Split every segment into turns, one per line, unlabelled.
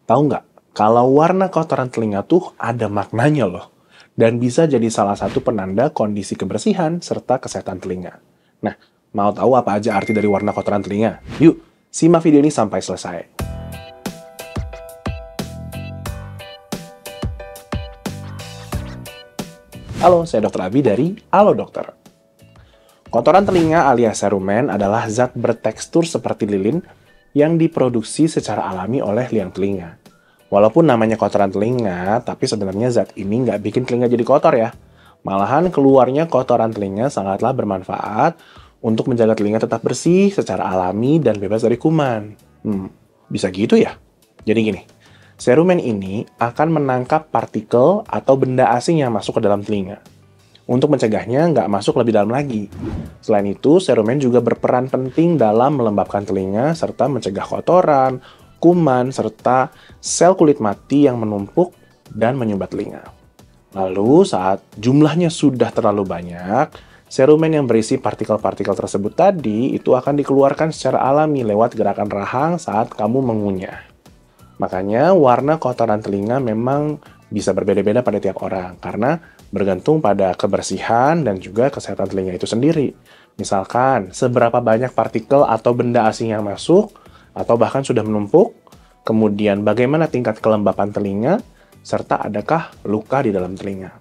Tahu nggak, kalau warna kotoran telinga tuh ada maknanya loh, dan bisa jadi salah satu penanda kondisi kebersihan serta kesehatan telinga. Nah, mau tahu apa aja arti dari warna kotoran telinga? Yuk, simak video ini sampai selesai. Halo, saya Dr. Abi dari Halo Dokter. Kotoran telinga alias cerumen adalah zat bertekstur seperti lilin yang diproduksi secara alami oleh liang telinga. Walaupun namanya kotoran telinga, tapi sebenarnya zat ini nggak bikin telinga jadi kotor ya. Malahan keluarnya kotoran telinga sangatlah bermanfaat untuk menjaga telinga tetap bersih secara alami dan bebas dari kuman. Bisa gitu ya? Jadi gini, cerumen ini akan menangkap partikel atau benda asing yang masuk ke dalam telinga, untuk mencegahnya nggak masuk lebih dalam lagi. Selain itu, cerumen juga berperan penting dalam melembabkan telinga serta mencegah kotoran, kuman, serta sel kulit mati yang menumpuk dan menyumbat telinga. Lalu, saat jumlahnya sudah terlalu banyak, cerumen yang berisi partikel-partikel tersebut tadi itu akan dikeluarkan secara alami lewat gerakan rahang saat kamu mengunyah. Makanya, warna kotoran telinga memang bisa berbeda-beda pada tiap orang, karena bergantung pada kebersihan dan juga kesehatan telinga itu sendiri. Misalkan, seberapa banyak partikel atau benda asing yang masuk, atau bahkan sudah menumpuk, kemudian bagaimana tingkat kelembapan telinga, serta adakah luka di dalam telinga.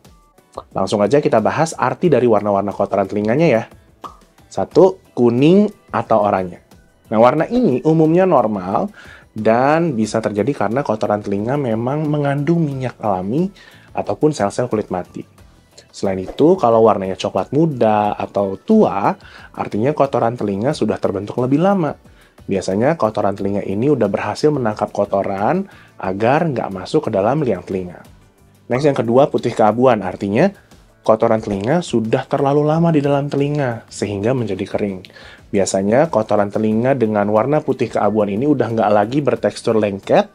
Langsung aja kita bahas arti dari warna-warna kotoran telinganya ya. 1. Kuning atau oranye. Nah, warna ini umumnya normal dan bisa terjadi karena kotoran telinga memang mengandung minyak alami ataupun sel-sel kulit mati. Selain itu, kalau warnanya coklat muda atau tua, artinya kotoran telinga sudah terbentuk lebih lama. Biasanya kotoran telinga ini udah berhasil menangkap kotoran agar nggak masuk ke dalam liang telinga. Next, yang kedua, putih keabuan. Artinya, kotoran telinga sudah terlalu lama di dalam telinga, sehingga menjadi kering. Biasanya, kotoran telinga dengan warna putih keabuan ini udah nggak lagi bertekstur lengket,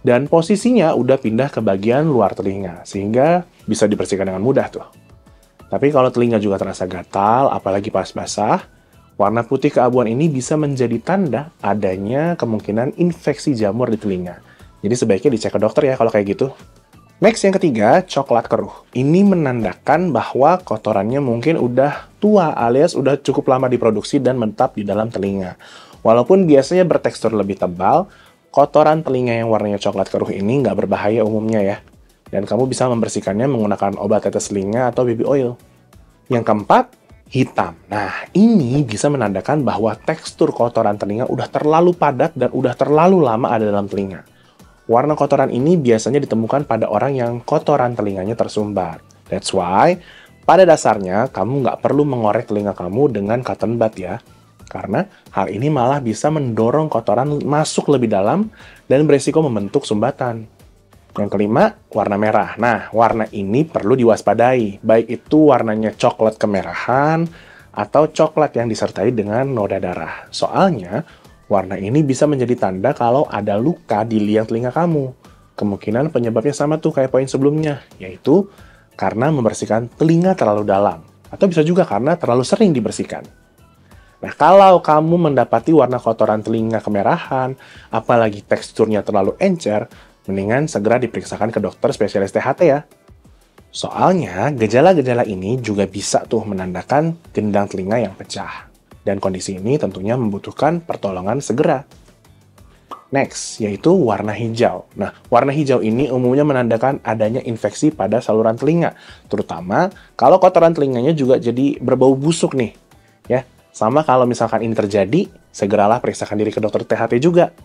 dan posisinya udah pindah ke bagian luar telinga, sehingga bisa dibersihkan dengan mudah tuh. Tapi kalau telinga juga terasa gatal, apalagi pas basah, warna putih keabuan ini bisa menjadi tanda adanya kemungkinan infeksi jamur di telinga. Jadi sebaiknya dicek ke dokter ya kalau kayak gitu. Next, yang ketiga, coklat keruh. Ini menandakan bahwa kotorannya mungkin udah tua alias udah cukup lama diproduksi dan menetap di dalam telinga. Walaupun biasanya bertekstur lebih tebal, kotoran telinga yang warnanya coklat keruh ini nggak berbahaya umumnya ya. Dan kamu bisa membersihkannya menggunakan obat tetes telinga atau baby oil. Yang keempat, hitam. Nah, ini bisa menandakan bahwa tekstur kotoran telinga udah terlalu padat dan udah terlalu lama ada dalam telinga. Warna kotoran ini biasanya ditemukan pada orang yang kotoran telinganya tersumbat. That's why, pada dasarnya kamu nggak perlu mengorek telinga kamu dengan cotton bud ya. Karena hal ini malah bisa mendorong kotoran masuk lebih dalam dan beresiko membentuk sumbatan. Yang kelima, warna merah. Nah, warna ini perlu diwaspadai, baik itu warnanya coklat kemerahan atau coklat yang disertai dengan noda darah. Soalnya, warna ini bisa menjadi tanda kalau ada luka di liang telinga kamu. Kemungkinan penyebabnya sama tuh kayak poin sebelumnya, yaitu karena membersihkan telinga terlalu dalam, atau bisa juga karena terlalu sering dibersihkan. Nah, kalau kamu mendapati warna kotoran telinga kemerahan, apalagi teksturnya terlalu encer, mendingan segera diperiksakan ke dokter spesialis THT ya. Soalnya, gejala-gejala ini juga bisa tuh menandakan gendang telinga yang pecah. Dan kondisi ini tentunya membutuhkan pertolongan segera. Next, yaitu warna hijau. Nah, warna hijau ini umumnya menandakan adanya infeksi pada saluran telinga. Terutama kalau kotoran telinganya juga jadi berbau busuk nih. Ya, sama kalau misalkan ini terjadi, segeralah periksakan diri ke dokter THT juga.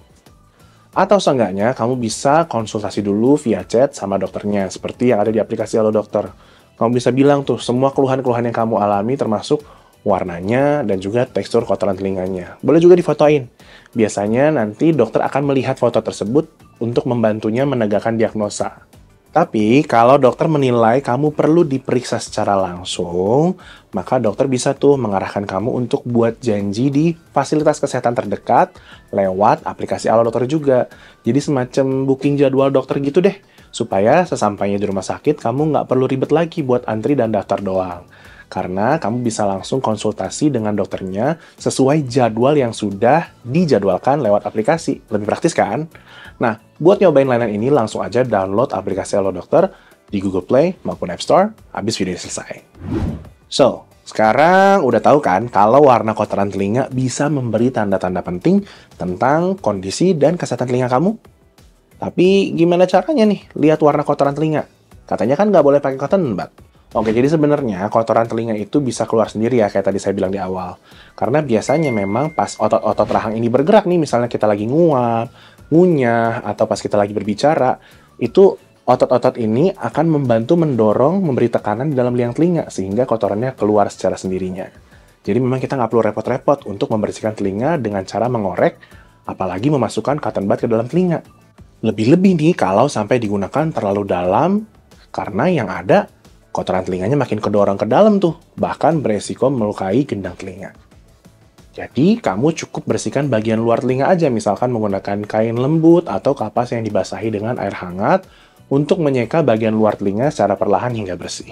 Atau seenggaknya, kamu bisa konsultasi dulu via chat sama dokternya, seperti yang ada di aplikasi Halo Dokter. Kamu bisa bilang tuh, semua keluhan-keluhan yang kamu alami termasuk warnanya dan juga tekstur kotoran telinganya. Boleh juga difotoin. Biasanya nanti dokter akan melihat foto tersebut untuk membantunya menegakkan diagnosa. Tapi, kalau dokter menilai kamu perlu diperiksa secara langsung, maka dokter bisa tuh mengarahkan kamu untuk buat janji di fasilitas kesehatan terdekat lewat aplikasi Halo Dokter juga. Jadi semacam booking jadwal dokter gitu deh, supaya sesampainya di rumah sakit, kamu nggak perlu ribet lagi buat antri dan daftar doang. Karena kamu bisa langsung konsultasi dengan dokternya sesuai jadwal yang sudah dijadwalkan lewat aplikasi. Lebih praktis kan? Nah, buat nyobain layanan ini, langsung aja download aplikasi Halo Dokter di Google Play maupun App Store habis video ini selesai. So, sekarang udah tahu kan kalau warna kotoran telinga bisa memberi tanda-tanda penting tentang kondisi dan kesehatan telinga kamu? Tapi gimana caranya nih lihat warna kotoran telinga? Katanya kan nggak boleh pakai cotton bud. Oke, jadi sebenarnya kotoran telinga itu bisa keluar sendiri ya, kayak tadi saya bilang di awal. Karena biasanya memang pas otot-otot rahang ini bergerak nih, misalnya kita lagi nguap, ngunyah, atau pas kita lagi berbicara, itu otot-otot ini akan membantu mendorong, memberi tekanan di dalam liang telinga, sehingga kotorannya keluar secara sendirinya. Jadi memang kita nggak perlu repot-repot untuk membersihkan telinga dengan cara mengorek, apalagi memasukkan cotton bud ke dalam telinga. Lebih-lebih nih kalau sampai digunakan terlalu dalam, karena yang ada kotoran telinganya makin kedorong ke dalam tuh, bahkan beresiko melukai gendang telinga. Jadi, kamu cukup bersihkan bagian luar telinga aja, misalkan menggunakan kain lembut atau kapas yang dibasahi dengan air hangat untuk menyeka bagian luar telinga secara perlahan hingga bersih.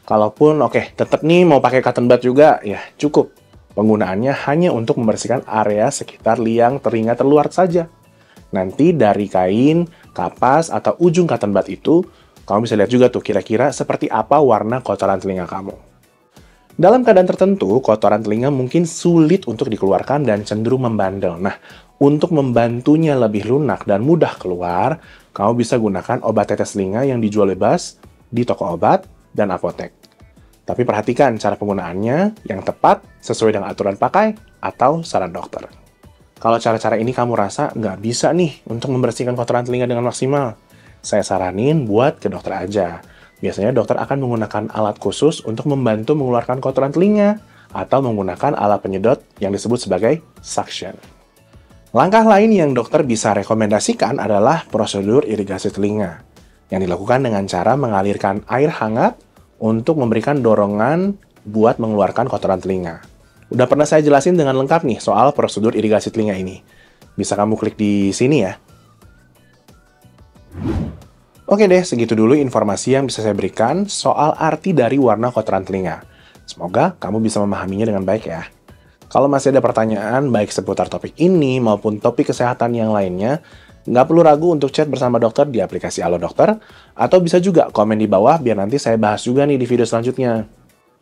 Kalaupun, tetap nih mau pakai cotton bud juga, ya cukup. Penggunaannya hanya untuk membersihkan area sekitar liang telinga terluar saja. Nanti dari kain, kapas, atau ujung cotton bud itu, kamu bisa lihat juga tuh kira-kira seperti apa warna kotoran telinga kamu. Dalam keadaan tertentu, kotoran telinga mungkin sulit untuk dikeluarkan dan cenderung membandel. Nah, untuk membantunya lebih lunak dan mudah keluar, kamu bisa gunakan obat tetes telinga yang dijual bebas di toko obat dan apotek. Tapi perhatikan cara penggunaannya yang tepat sesuai dengan aturan pakai atau saran dokter. Kalau cara-cara ini kamu rasa nggak bisa nih untuk membersihkan kotoran telinga dengan maksimal, saya saranin buat ke dokter aja. Biasanya dokter akan menggunakan alat khusus untuk membantu mengeluarkan kotoran telinga atau menggunakan alat penyedot yang disebut sebagai suction. Langkah lain yang dokter bisa rekomendasikan adalah prosedur irigasi telinga, yang dilakukan dengan cara mengalirkan air hangat untuk memberikan dorongan buat mengeluarkan kotoran telinga. Udah pernah saya jelasin dengan lengkap nih soal prosedur irigasi telinga ini. Bisa kamu klik di sini ya. Oke deh, segitu dulu informasi yang bisa saya berikan soal arti dari warna kotoran telinga. Semoga kamu bisa memahaminya dengan baik ya. Kalau masih ada pertanyaan baik seputar topik ini maupun topik kesehatan yang lainnya, nggak perlu ragu untuk chat bersama dokter di aplikasi Halo Dokter, atau bisa juga komen di bawah biar nanti saya bahas juga nih di video selanjutnya.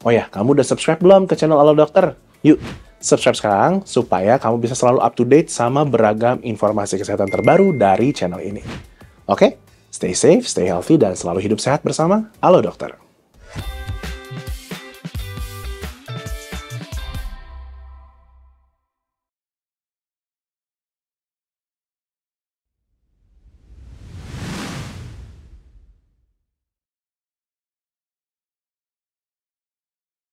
Oh ya, kamu udah subscribe belum ke channel Halo Dokter? Yuk, subscribe sekarang supaya kamu bisa selalu up to date sama beragam informasi kesehatan terbaru dari channel ini. Oke, stay safe, stay healthy, dan selalu hidup sehat bersama Halo Dokter.